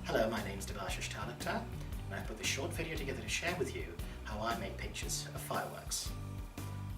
Hello, my name is Untitled Chapter, and I've put this short video together to share with you how I make pictures of fireworks.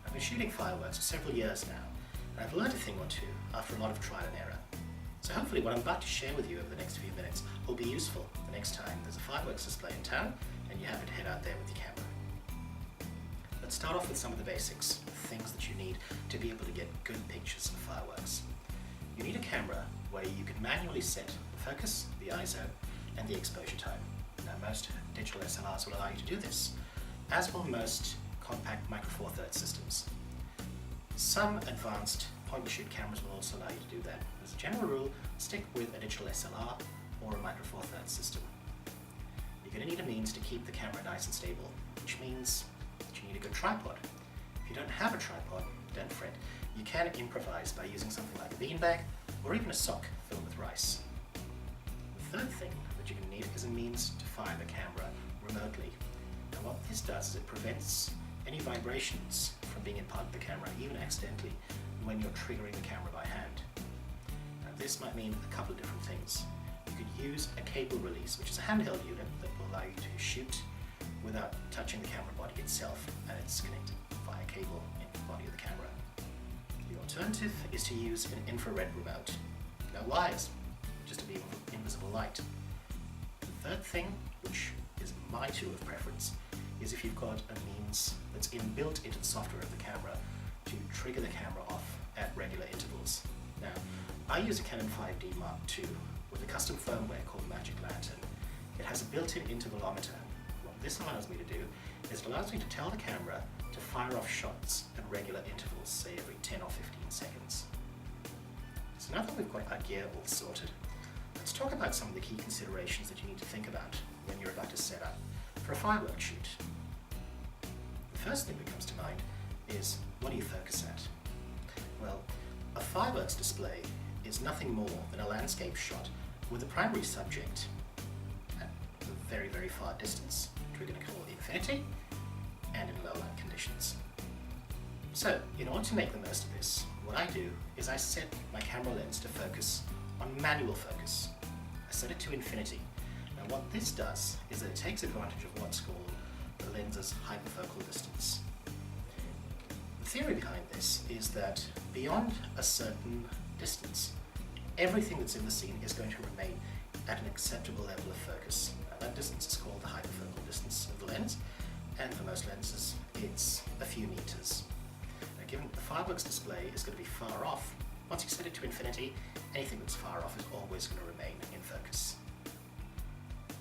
I've been shooting fireworks for several years now, and I've learned a thing or two after a lot of trial and error. So hopefully what I'm about to share with you over the next few minutes will be useful the next time there's a fireworks display in town and you happen to head out there with your camera. Let's start off with some of the basics, things that you need to be able to get good pictures of fireworks. You need a camera where you can manually set the focus, the ISO, and the exposure time. Now most digital SLRs will allow you to do this, as will most compact micro four thirds systems. Some advanced point-and-shoot cameras will also allow you to do that. As a general rule, stick with a digital SLR or a micro four thirds system. You're going to need a means to keep the camera nice and stable, which means that you need a good tripod. If you don't have a tripod, don't fret. You can improvise by using something like a beanbag or even a sock filled with rice. The third thing that you're going to need is a means to fire the camera remotely. And what this does is it prevents any vibrations from being imparted to the camera, even accidentally, when you're triggering the camera by hand. Now this might mean a couple of different things. You could use a cable release, which is a handheld unit that will allow you to shoot without touching the camera body itself, and it's connected via cable into the body of the camera. The alternative is to use an infrared remote. No wires, just a beam of invisible light. The third thing, which is my tool of preference, is if you've got a means that's inbuilt into the software of the camera to trigger the camera off at regular intervals. Now, I use a Canon 5D Mark II with a custom firmware called Magic Lantern. It has a built-in intervalometer. What this allows me to do is it allows me to tell the camera to fire off shots at regular intervals, say every 10 or 15 seconds. So now that we've got our gear all sorted, let's talk about some of the key considerations that you need to think about when you're about to set up for a fireworks shoot. The first thing that comes to mind is, what do you focus at? Well, a fireworks display is nothing more than a landscape shot with the primary subject at a very, very far distance, which we're going to call infinity, and in low light conditions. So, in order to make the most of this, what I do is I set my camera lens to focus on manual focus. I set it to infinity. And what this does is that it takes advantage of what's called the lens's hyperfocal distance. The theory behind this is that beyond a certain distance, everything that's in the scene is going to remain at an acceptable level of focus. Now, that distance is called the hyperfocal distance of the lens, and for most lenses, it's a few meters. Now, given that the fireworks display is going to be far off, once you set it to infinity, anything that's far off is always going to remain in focus.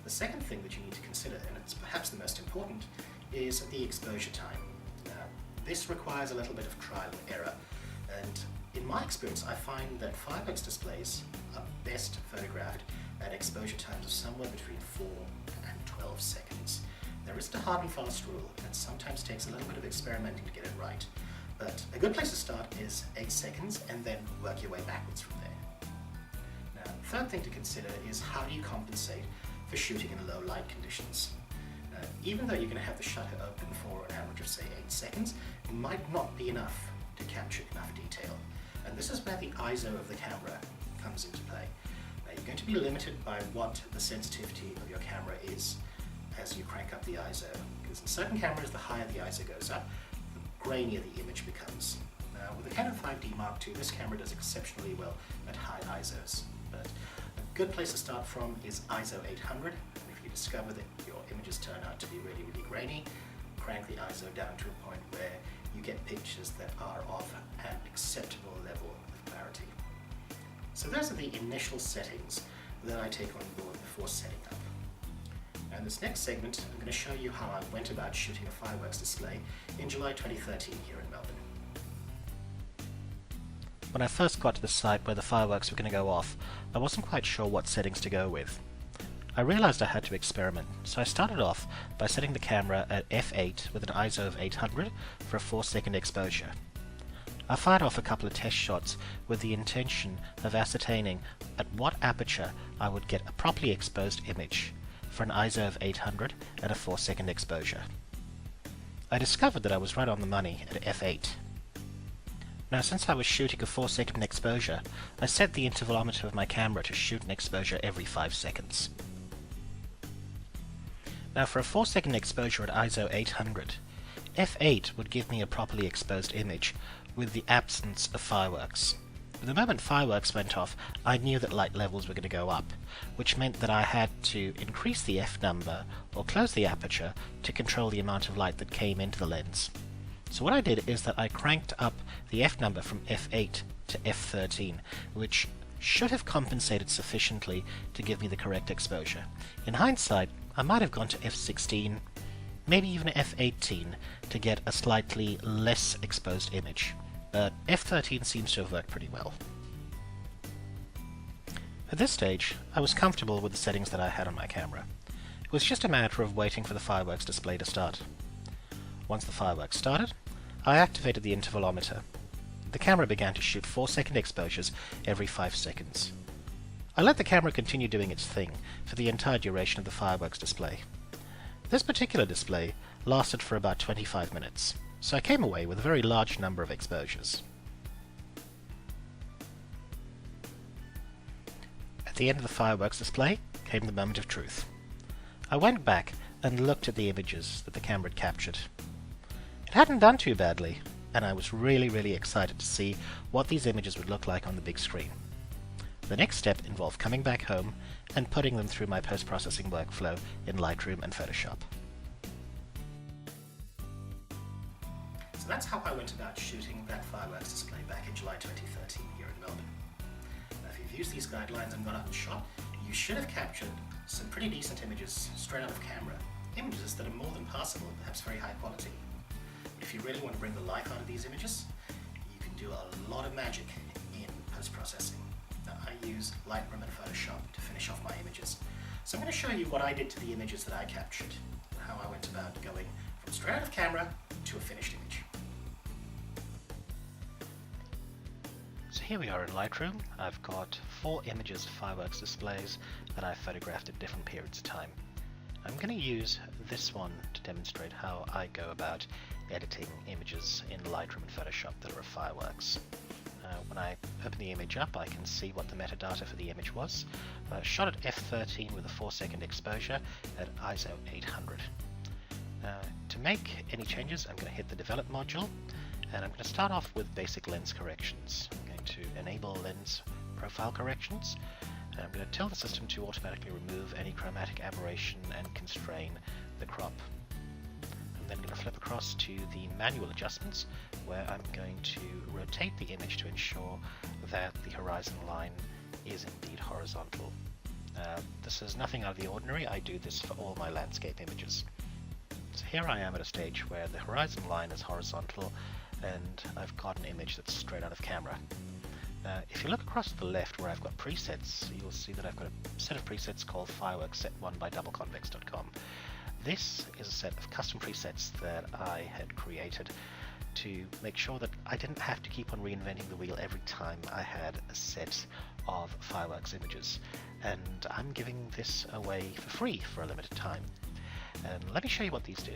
The second thing that you need to consider, and it's perhaps the most important, is the exposure time. Now, this requires a little bit of trial and error, and in my experience I find that fireworks displays are best photographed at exposure times of somewhere between 4 and 12 seconds. There isn't a hard and fast rule, and it sometimes takes a little bit of experimenting to get it right, but a good place to start is 8 seconds and then work your way backwards from there. Now, the third thing to consider is, how do you compensate for shooting in low light conditions? Even though you're going to have the shutter open for an average of say 8 seconds, it might not be enough to capture enough detail. And this is where the ISO of the camera comes into play. Now, you're going to be limited by what the sensitivity of your camera is as you crank up the ISO, because in certain cameras the higher the ISO goes up, the grainier the image becomes. Now, with the Canon 5D Mark II, this camera does exceptionally well at high ISOs, but a good place to start from is ISO 800. If you discover that your images turn out to be really, really grainy, crank the ISO down to a point where you get pictures that are of an acceptable level of clarity. So those are the initial settings that I take on board before setting up. Now in this next segment, I'm going to show you how I went about shooting a fireworks display in July 2013 here in Melbourne. When I first got to the site where the fireworks were going to go off, I wasn't quite sure what settings to go with. I realized I had to experiment, so I started off by setting the camera at f8 with an ISO of 800 for a 4-second exposure. I fired off a couple of test shots with the intention of ascertaining at what aperture I would get a properly exposed image for an ISO of 800 and a 4-second exposure. I discovered that I was right on the money at f8. Now, since I was shooting a 4-second exposure, I set the intervalometer of my camera to shoot an exposure every 5 seconds. Now for a 4-second exposure at ISO 800, f8 would give me a properly exposed image with the absence of fireworks. The moment fireworks went off, I knew that light levels were going to go up, which meant that I had to increase the f number or close the aperture to control the amount of light that came into the lens. So what I did is that I cranked up the f number from f8 to f13, which should have compensated sufficiently to give me the correct exposure. In hindsight, I might have gone to f16, maybe even f18 to get a slightly less exposed image, but f13 seems to have worked pretty well. At this stage, I was comfortable with the settings that I had on my camera. It was just a matter of waiting for the fireworks display to start. Once the fireworks started, I activated the intervalometer. The camera began to shoot 4-second exposures every 5 seconds. I let the camera continue doing its thing for the entire duration of the fireworks display. This particular display lasted for about 25 minutes, so I came away with a very large number of exposures. At the end of the fireworks display came the moment of truth. I went back and looked at the images that the camera had captured. It hadn't done too badly, and I was really excited to see what these images would look like on the big screen. The next step involved coming back home and putting them through my post-processing workflow in Lightroom and Photoshop. So that's how I went about shooting that fireworks display back in July 2013 here in Melbourne. Now, if you've used these guidelines and gone out and shot, you should have captured some pretty decent images straight out of camera. Images that are more than passable, perhaps very high quality. But if you really want to bring the life out of these images, you can do a lot of magic in post-processing. Now, I use Lightroom and Photoshop to finish off my images. So I'm going to show you what I did to the images that I captured, and how I went about going from straight out of camera to a finished image. So here we are in Lightroom. I've got 4 images of fireworks displays that I've photographed at different periods of time. I'm going to use this one to demonstrate how I go about editing images in Lightroom and Photoshop that are of fireworks. When I open the image up, I can see what the metadata for the image was. Shot at f13 with a 4-second exposure at ISO 800. To make any changes, I'm going to hit the Develop module, and I'm going to start off with basic lens corrections. I'm going to enable lens profile corrections, and I'm going to tell the system to automatically remove any chromatic aberration and constrain the crop. I'm then going to flip across to the manual adjustments, where I'm going to rotate the image to ensure that the horizon line is indeed horizontal. This is nothing out of the ordinary. I do this for all my landscape images. So here I am at a stage where the horizon line is horizontal and I've got an image that's straight out of camera. If you look across to the left where I've got presets, you'll see that I've got a set of presets called Fireworks Set 1 by doubleconvex.com. This is a set of custom presets that I had created to make sure that I didn't have to keep on reinventing the wheel every time I had a set of fireworks images. And I'm giving this away for free for a limited time. And let me show you what these do.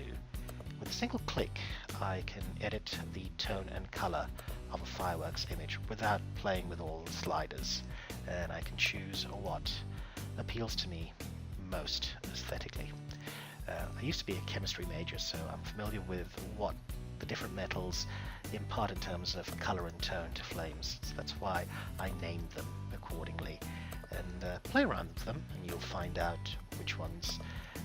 With a single click, I can edit the tone and color of a fireworks image without playing with all the sliders. And I can choose what appeals to me most aesthetically. I used to be a chemistry major, so I'm familiar with what the different metals impart in terms of color and tone to flames. So that's why I named them accordingly. And play around with them and you'll find out which ones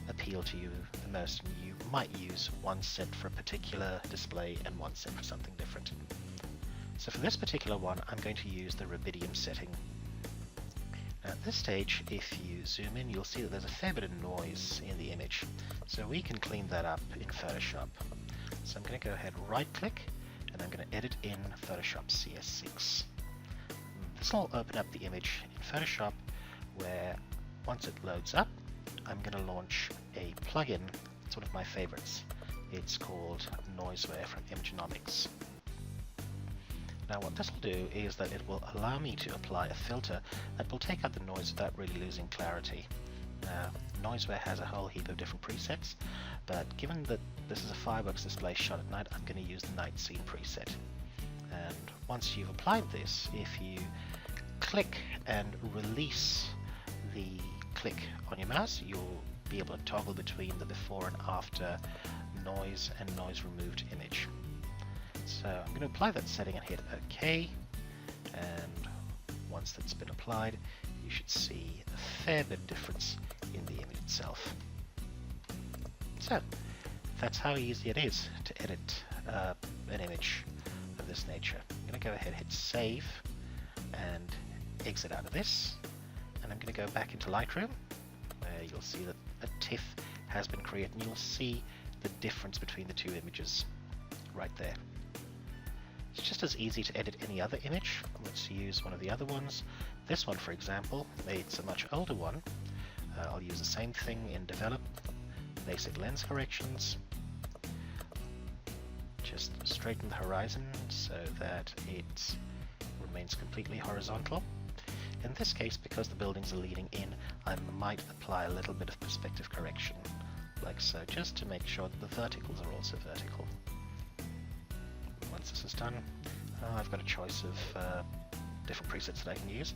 appeal to you the most. And you might use one set for a particular display and one set for something different. So for this particular one, I'm going to use the rubidium setting. At this stage, if you zoom in, you'll see that there's a fair bit of noise in the image. So we can clean that up in Photoshop. So I'm going to go ahead, right click, and I'm going to edit in Photoshop CS6. This will open up the image in Photoshop, where once it loads up, I'm going to launch a plugin. It's one of my favorites. It's called Noiseware from Imagenomics. Now what this will do is that it will allow me to apply a filter that will take out the noise without really losing clarity. Noiseware has a whole heap of different presets, but given that this is a fireworks display shot at night, I'm going to use the night scene preset. And once you've applied this, if you click and release the click on your mouse, you'll be able to toggle between the before and after noise and noise removed image. So I'm going to apply that setting and hit OK, and once that's been applied, you should see a fair bit of difference in the image itself. So that's how easy it is to edit an image of this nature. I'm going to go ahead and hit save and exit out of this, and I'm going to go back into Lightroom, where you'll see that a TIFF has been created, and you'll see the difference between the two images right there. It's just as easy to edit any other image. Let's use one of the other ones. This one, for example, it's a much older one. I'll use the same thing in Develop, basic lens corrections. Just straighten the horizon so that it remains completely horizontal. In this case, because the buildings are leading in, I might apply a little bit of perspective correction, like so, just to make sure that the verticals are also vertical. Once this is done, I've got a choice of different presets that I can use.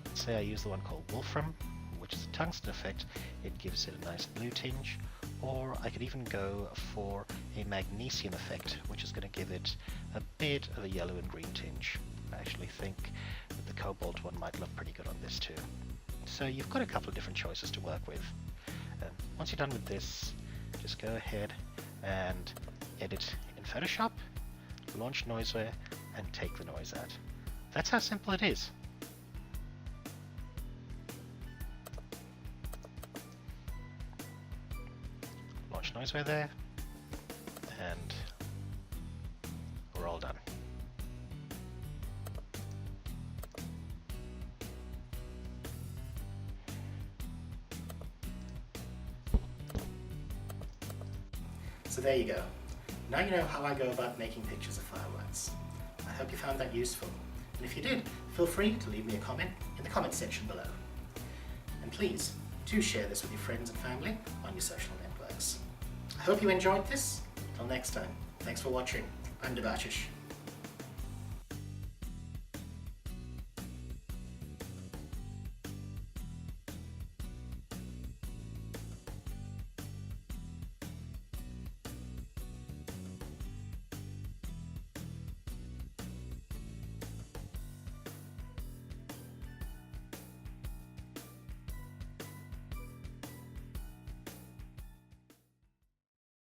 Let's say I use the one called Wolfram, which is a tungsten effect. It gives it a nice blue tinge, or I could even go for a magnesium effect, which is going to give it a bit of a yellow and green tinge. I actually think that the cobalt one might look pretty good on this too. So you've got a couple of different choices to work with. Once you're done with this, just go ahead and edit in Photoshop, launch Noiseware, and take the noise out. That's how simple it is. Launch Noiseware there, and we're all done. So there you go. Now you know how I go about making pictures of fireworks. I hope you found that useful. And if you did, feel free to leave me a comment in the comment section below. And please, do share this with your friends and family on your social networks. I hope you enjoyed this. Till next time, thanks for watching. I'm Debashish.